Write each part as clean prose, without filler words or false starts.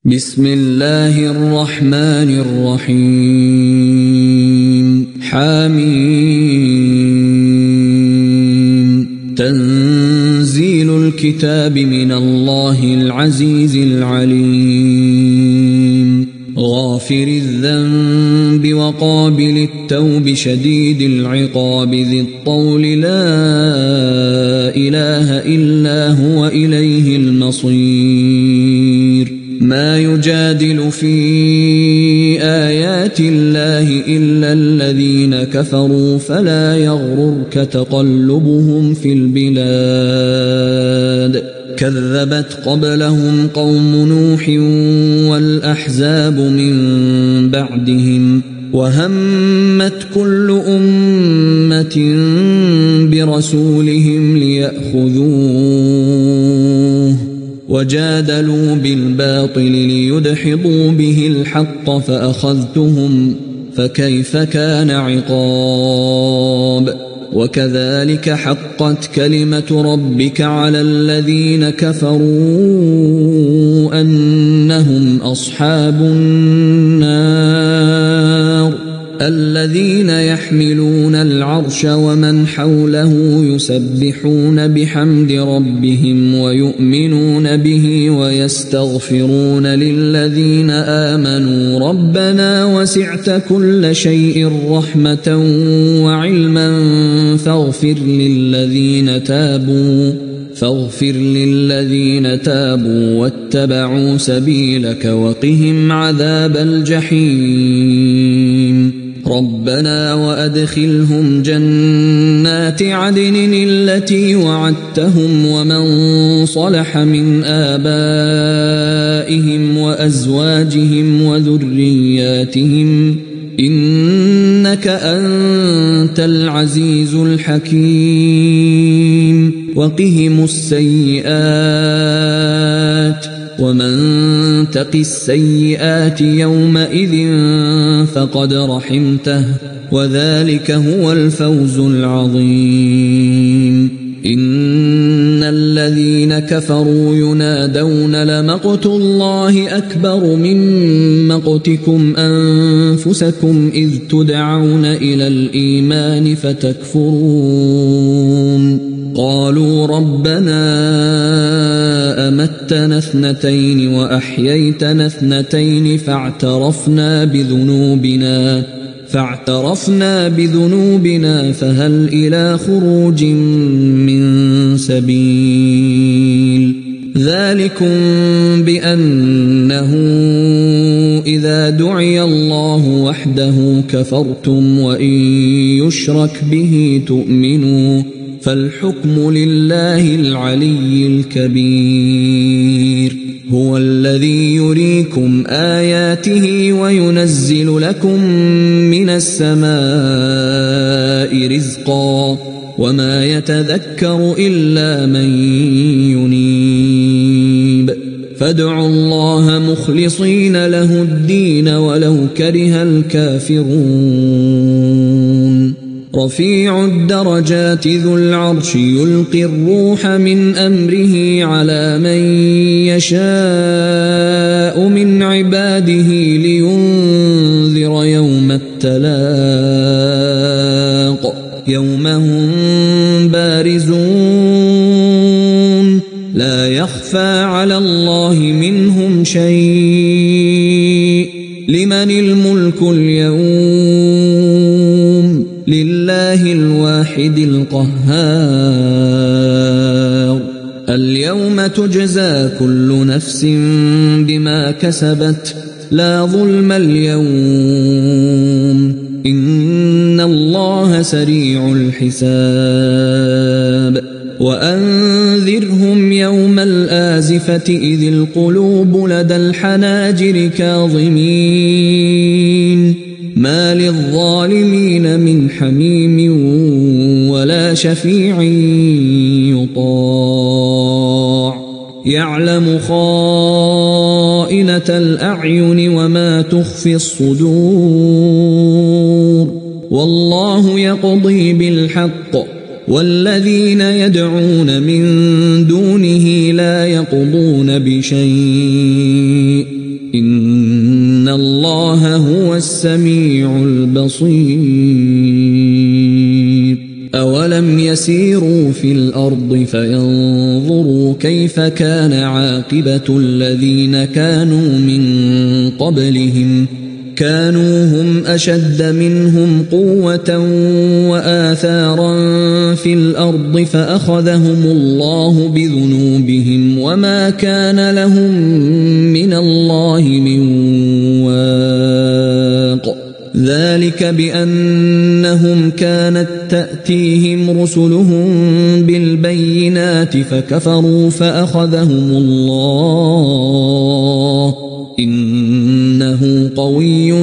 بسم الله الرحمن الرحيم حميم تنزيل الكتاب من الله العزيز العليم غافر الذنب وقابل التوب شديد العقاب ذي الطول لا إله إلا هو إليه المصير ما يجادل في آيات الله إلا الذين كفروا فلا يغررك تقلبهم في البلاد كذبت قبلهم قوم نوح والأحزاب من بعدهم وهمت كل أمة برسولهم ليأخذوه وجادلوا بالباطل ليدحضوا به الحق فأخذتهم فكيف كان عقاب وكذلك حقت كلمة ربك على الذين كفروا أنهم أصحاب النار الذين يحملون العرش ومن حوله يسبحون بحمد ربهم ويؤمنون به ويستغفرون للذين آمنوا ربنا وسعت كل شيء رحمة وعلما فاغفر للذين تابوا واتبعوا سبيلك وقهم عذاب الجحيم ربنا وأدخلهم جنات عدن التي وعدتهم ومن صلح من آبائهم وأزواجهم وذرياتهم إنك أنت العزيز الحكيم وقهم السيئات ومن تق السيئات يومئذ فقد رحمته وذلك هو الفوز العظيم إن الذين كفروا ينادون لمقت الله أكبر من مقتكم أنفسكم إذ تدعون إلى الإيمان فتكفرون قالوا ربنا أمتنا اثنتين وأحييتنا اثنتين فاعترفنا بذنوبنا فهل إلى خروج من سبيل ذلكم بأنه إذا دعي الله وحده كفرتم وإن يشرك به تؤمنوا فالحكم لله العلي الكبير هو الذي يريكم آياته وينزل لكم من السماء رزقا وما يتذكر إلا من ينيب فادعوا الله مخلصين له الدين ولو كره الكافرون رفيع الدرجات ذو العرش يلقي الروح من أمره على من يشاء من عباده لينذر يوم التلاق يوم هم بارزون لا يخفى على الله منهم شيء لمن الملك اليوم لله الواحد القهار اليوم تجزى كل نفس بما كسبت لا ظلم اليوم إن الله سريع الحساب وأنذرهم يوم الآزفة إذ القلوب لدى الحناجر كاظمين ما للظالمين من حميم ولا شفيع يطاع يعلم خائنة الأعين وما تخفي الصدور والله يقضي بالحق والذين يدعون من دونه لا يقضون بشيء إن الله هو السميع البصير أولم يسيروا في الأرض فينظروا كيف كان عاقبة الذين كانوا من قبلهم كانوا هم أشد منهم قوة وآثارا في الأرض فأخذهم الله بذنوبهم وما كان لهم من الله من واق ذلك بأنهم كانت تأتيهم رسلهم بالبينات فكفروا فأخذهم الله إنه قوي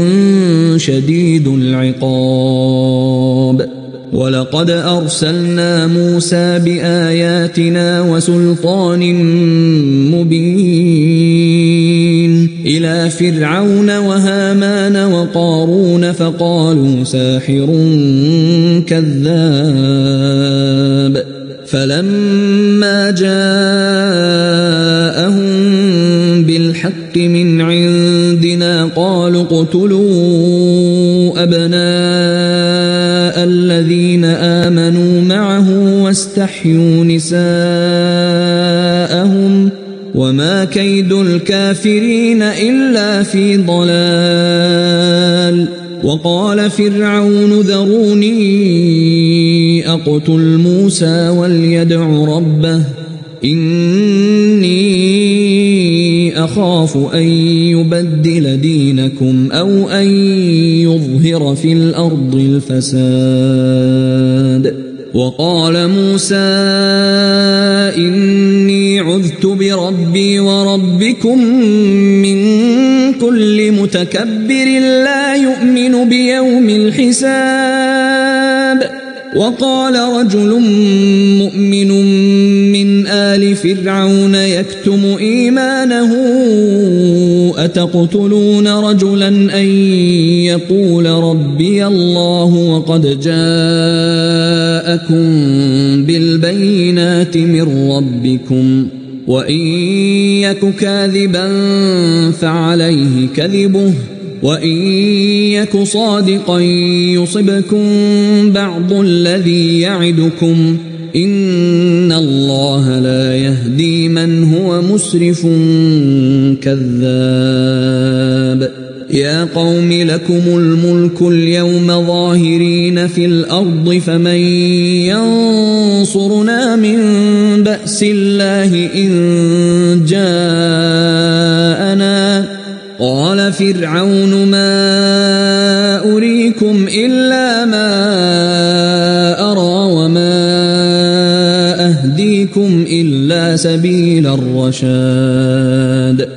شديد العقاب ولقد أرسلنا موسى بآياتنا وسلطان مبين إلى فرعون وهامان وقارون فقالوا ساحر كذاب فلما جاءهم بالحق من عندنا قالوا اقتلوا أبناء الذين آمنوا معه واستحيوا نساءهم وما كيد الكافرين إلا في ضلال وقال فرعون ذروني أقتل موسى وليدع ربه إني أخاف أن يبدل دينكم أو أن يظهر في الأرض الفساد وقال موسى إني عذت بربي وربكم من كل متكبر لا يؤمن بيوم الحساب وقال رجل مؤمن من آل فرعون يكتم إيمانه أتقتلون رجلا أن يقول ربي الله وقد جاءكم بالبينات من ربكم وإن يك كاذبا فعليه كذبه وإن يك صادقا يصبكم بعض الذي يعدكم إن الله لا يهدي من هو مسرف كذاب يا قوم لكم الملك اليوم ظاهرين في الأرض فمن ينصرنا من بأس الله إن جاءنا قال فرعون ما أريكم إلا ما أرى وما أهديكم إلا سبيل الرشاد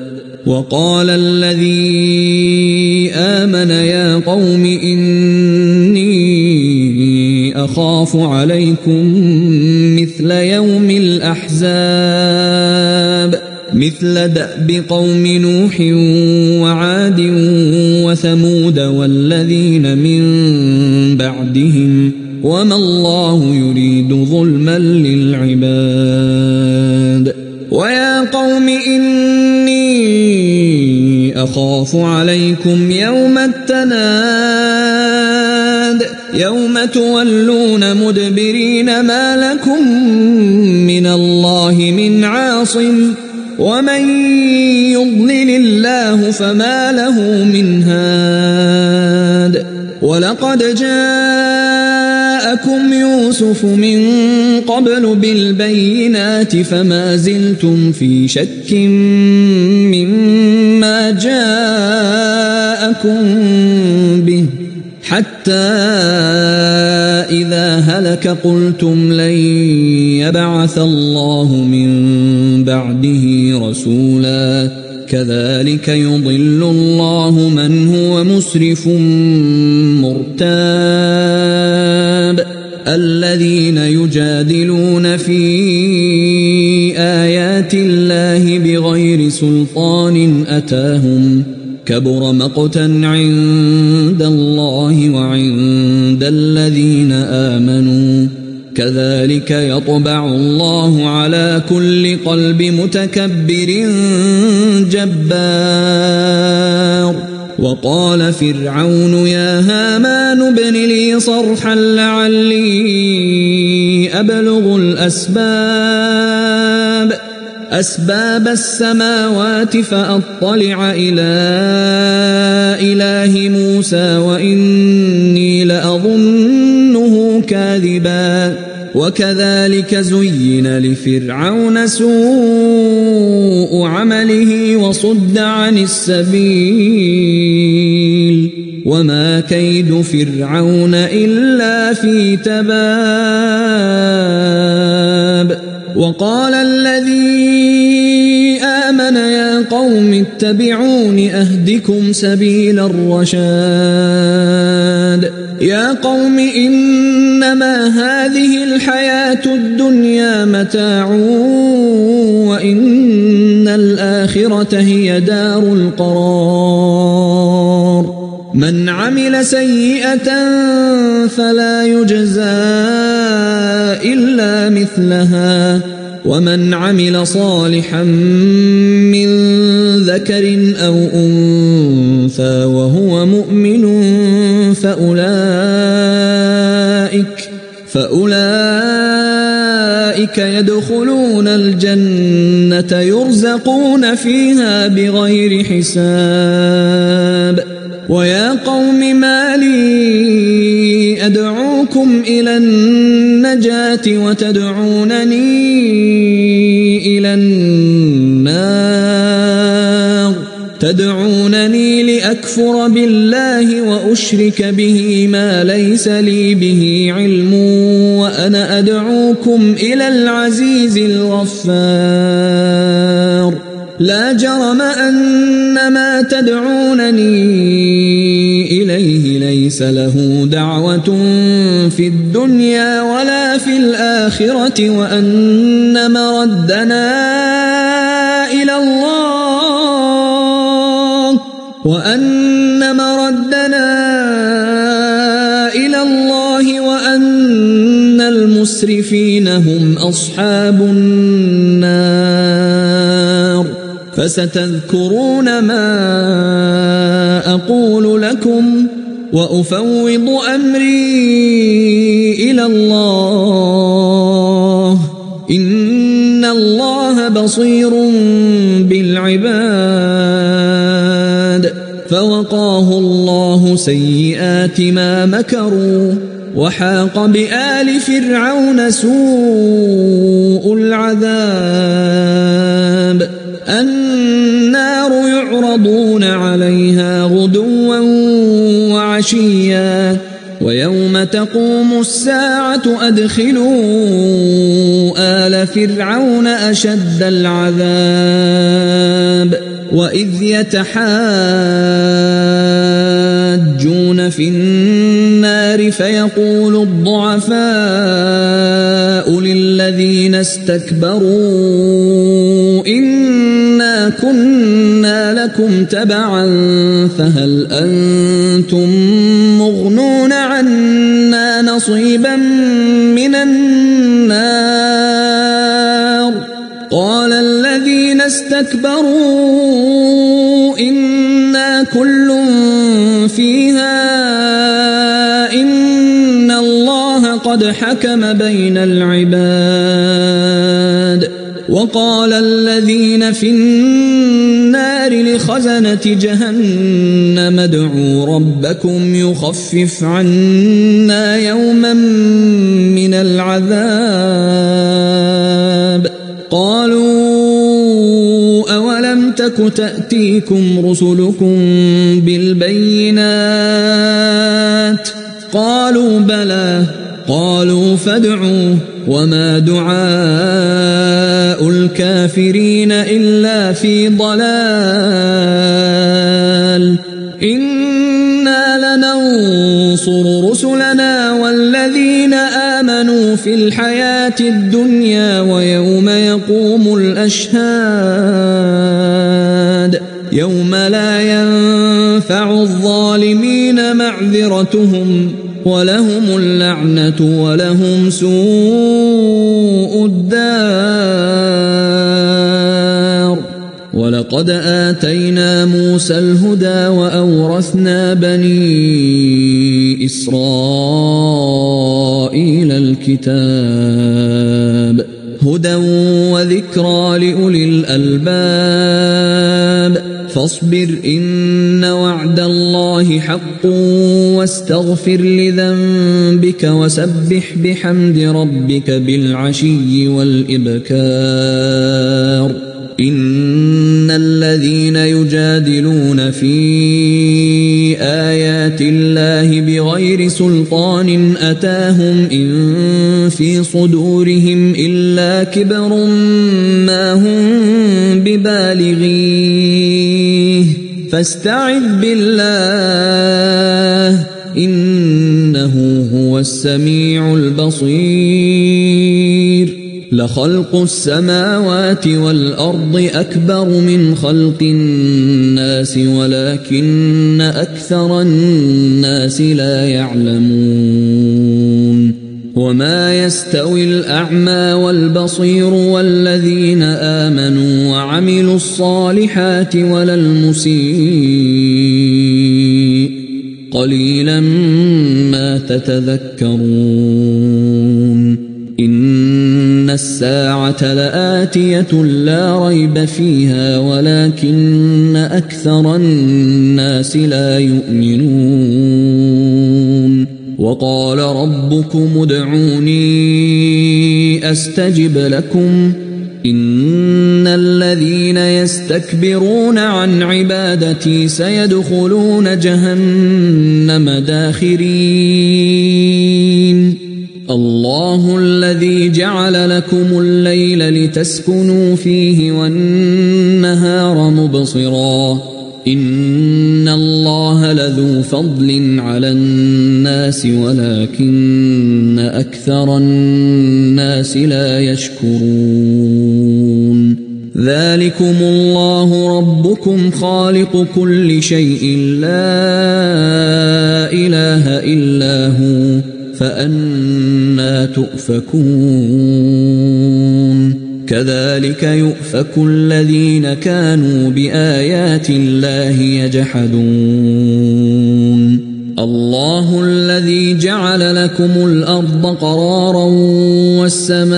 وقال الذي آمن يا قوم إني أخاف عليكم مثل يوم الأحزاب مثل دأب قوم نوح وعاد وثمود والذين من بعدهم وما الله يريد ظلما للعباد ويا قوم إني أخاف عليكم يوم التناد يوم تولون مدبرين ما لكم من الله من عاصم ومن يضلل الله فما له من هاد ولقد جاءكم يوسف من قبل بالبينات فما زلتم في شك مما جاءكم به حتى إذا هلك قلتم لن يبعث الله من بعده رسولا كذلك يضل الله من هو مسرف مرتاب الذين يجادلون في آيات الله بغير سلطان أتاهم كبر مقتا عند الله وعند الذين آمنوا كذلك يطبع الله على كل قلب متكبر جبار وقال فرعون يا هامان ابن لي صرحا لعلي أبلغ أسباب السماوات فأطلع إلى إله موسى وإني لأظنه كاذبا وكذلك زين لفرعون سوء عمله وصد عن السبيل وما كيد فرعون إلا في تباب. وقال الذي آمن يا قوم اتبعون أهدكم سبيل الرشاد. يا قوم إنما هذه الحياة الدنيا متاع وإن الآخرة هي دار القرار. من عمل سيئة فلا يجزى إلا مثلها ومن عمل صالحا من ذكر أو أنثى وهو مؤمن فأولئك يدخلون الجنة يرزقون فيها بغير حساب. ويا قوم ما لي أدعوكم إلى النجاة وتدعونني إلى النار تدعونني لأكفر بالله وأشرك به ما ليس لي به علم وأنا أدعوكم إلى العزيز الغفار. لا جرم أن ما تدعونني إليه ليس له دعوة في الدنيا ولا في الآخرة وأن مردنا إلى الله وأن المسرفين هم أصحاب النار. فستذكرون ما أقول لكم وأفوض أمري إلى الله إن الله بصير بالعباد. فوقاه الله سيئات ما مكروا وحاق بآل فرعون سوء العذاب. النار يعرضون عليها غدوا وعشيا ويوم تقوم الساعة أدخلوا آل فرعون أشد العذاب. وإذ يتحاجون في النار فيقول الضعفاء للذين استكبروا إنا كنا لكم تبعا فهل أنتم مغنون عنا نصيبا من النار. قال الذين استكبروا إنا كل فيها إن الله قد حكم بين العباد. وقال الذين في النار لخزنة جهنم ادعوا ربكم يخفف عنا يوما من العذاب. قالوا أولم تك تأتيكم رسلكم بالبينات قالوا بلى قالوا فادعوا وما دعاء الكافرين إلا في ضلال. إنا لننصر رسلنا والذين آمنوا في الحياة الدنيا ويوم يقوم الأشهاد يوم لا ينفع الظالمين معذرتهم ولهم اللعنة ولهم سوء الدار. ولقد آتينا موسى الهدى وأورثنا بني إسرائيل الكتاب هدى وذكرى لأولي الألباب فاصبر إن وعد الله حق واستغفر لذنبك وسبح بحمد ربك بالعشي والإبكار إن الذين يجادلون في آيات الله بغير سلطان أتاهم إن في صدورهم إلا كبر ما هم ببالغيه فاستعذ بالله إنه هو السميع البصير لخلق السماوات والأرض أكبر من خلق الناس ولكن أكثر الناس لا يعلمون وما يستوي الأعمى والبصير والذين آمنوا وعملوا الصالحات ولا المسيء قليلا ما تتذكرون إن الساعة لآتية لا ريب فيها ولكن أكثر الناس لا يؤمنون وقال ربكم ادعوني أستجب لكم إن الذين يستكبرون عن عبادتي سيدخلون جهنم داخرين الله الذي جعل لكم الليل لتسكنوا فيه والنهار مبصرا إن الله لذو فضل على الناس ولكن أكثر الناس لا يشكرون ذلكم الله ربكم خالق كل شيء لا إله إلا هو فأنى تؤفكون كذلك يؤفك الذين كانوا بآيات الله يجحدون الله الذي جعل لكم الأرض قرارا والسماء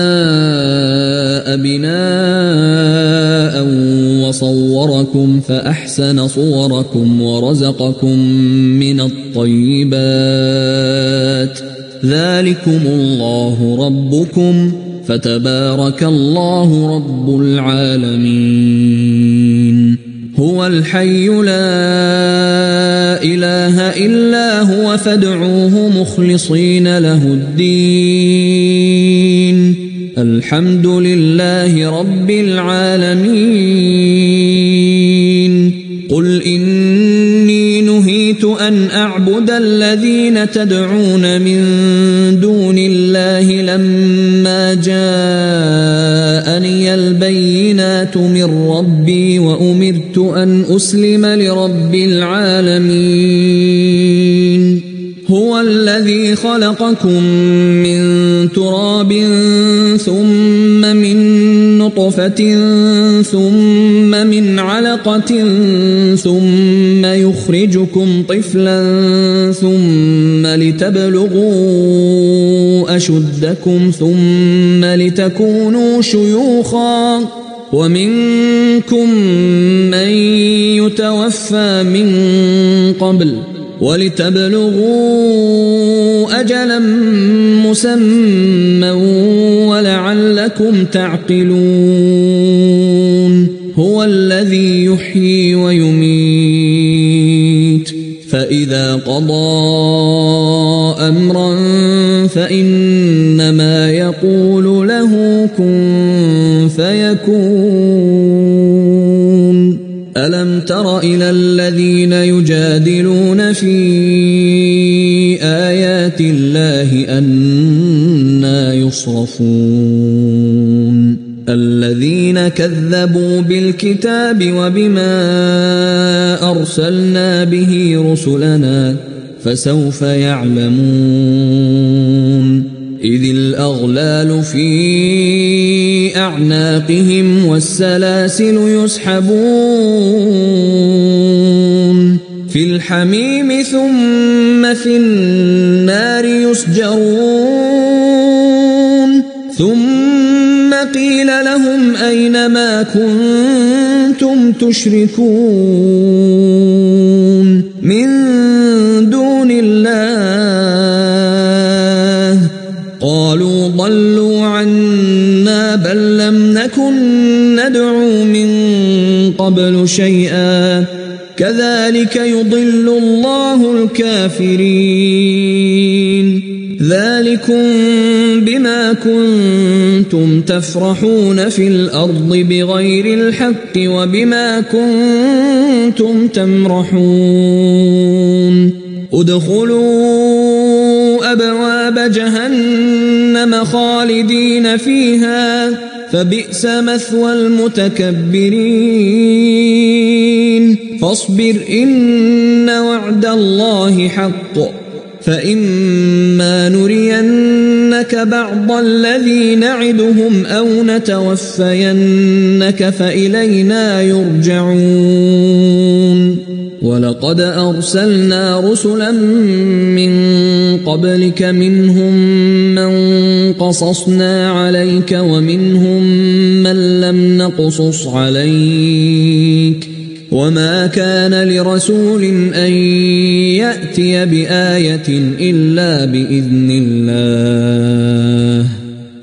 بناء وصوركم فأحسن صوركم ورزقكم من الطيبات ذلكم الله ربكم فتبارك الله رب العالمين هو الحي لا إله إلا هو فادعوه مخلصين له الدين الحمد لله رب العالمين قل إني نهيت أن أعبد الذين تدعون من دون الله لما جاءني البينات من ربي وأمرت أن أسلم لرب العالمين هو الذي خلقكم من تراب ثم من نطفة ثم من علقة ثم يخرجكم طفلا ثم لتبلغوا أشدكم ثم لتكونوا شيوخا ومنكم من يتوفى من قبل ولتبلغوا أجلا مسمى ولعلكم تعقلون هو الذي يحيي ويميت فإذا قضى أمرا فإنما يقول له كن فيكون ألم تر إلى الذين يجادلون في آيات الله أنى يصرفون الذين كذبوا بالكتاب وبما أرسلنا به رسلنا فسوف يعلمون إذ الأغلال في أعناقهم والسلاسل يسحبون في الحميم ثم في النار يسجرون ثم قيل لهم أين ما كنتم تشركون من دون الله قالوا ضلوا عنا بل لم نكن ندعو من قبل شيئا كذلك يضل الله الكافرين ذلكم بما كنتم تفرحون في الأرض بغير الحق وبما كنتم تمرحون ادخلوا أبواب جهنم خالدين فيها فبئس مثوى المتكبرين فاصبر إن وعد الله حق فإما نرينك بعض الذي نعدهم أو نتوفينك فإلينا يرجعون ولقد أرسلنا رسلا من قبلك منهم من قصصنا عليك ومنهم من لم نقصص عليك وما كان لرسول أن يأتي بآية إلا بإذن الله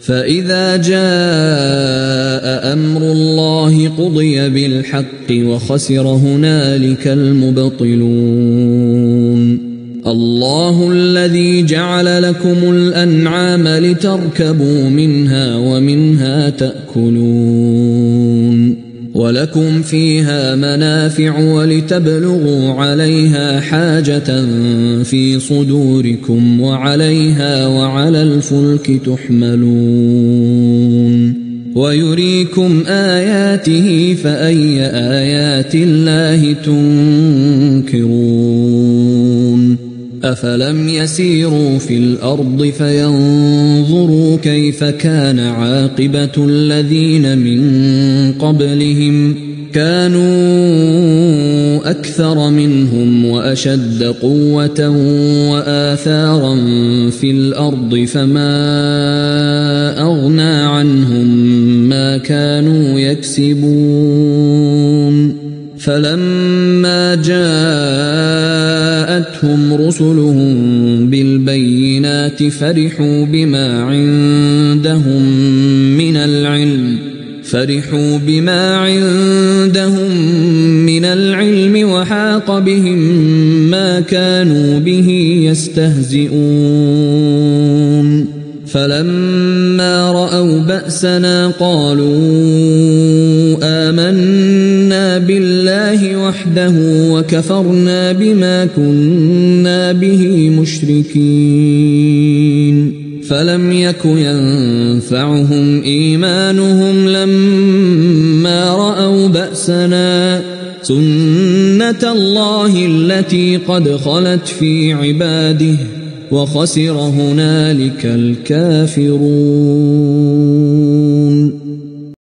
فإذا جاء أمر الله قضي بالحق وخسر هنالك المبطلون الله الذي جعل لكم الأنعام لتركبوا منها ومنها تأكلون ولكم فيها منافع ولتبلغوا عليها حاجة في صدوركم وعليها وعلى الفلك تحملون ويريكم آياته فأي آيات الله تنكرون أفلم يسيروا في الأرض فينظروا كيف كان عاقبة الذين من قبلهم كانوا أكثر منهم وأشد قوة وآثارا في الأرض فما أغنى عنهم ما كانوا يكسبون فلما جاءتهم رسلهم بالبينات فرحوا بما عندهم من العلم وحاق بهم ما كانوا به يستهزئون فلما رأوا بأسنا قالوا آمنا بالله وحده وكفرنا بما كنا به مشركين فلم يك ينفعهم إيمانهم لما رأوا بأسنا سنة الله التي قد خلت في عباده وخسر هنالك الكافرون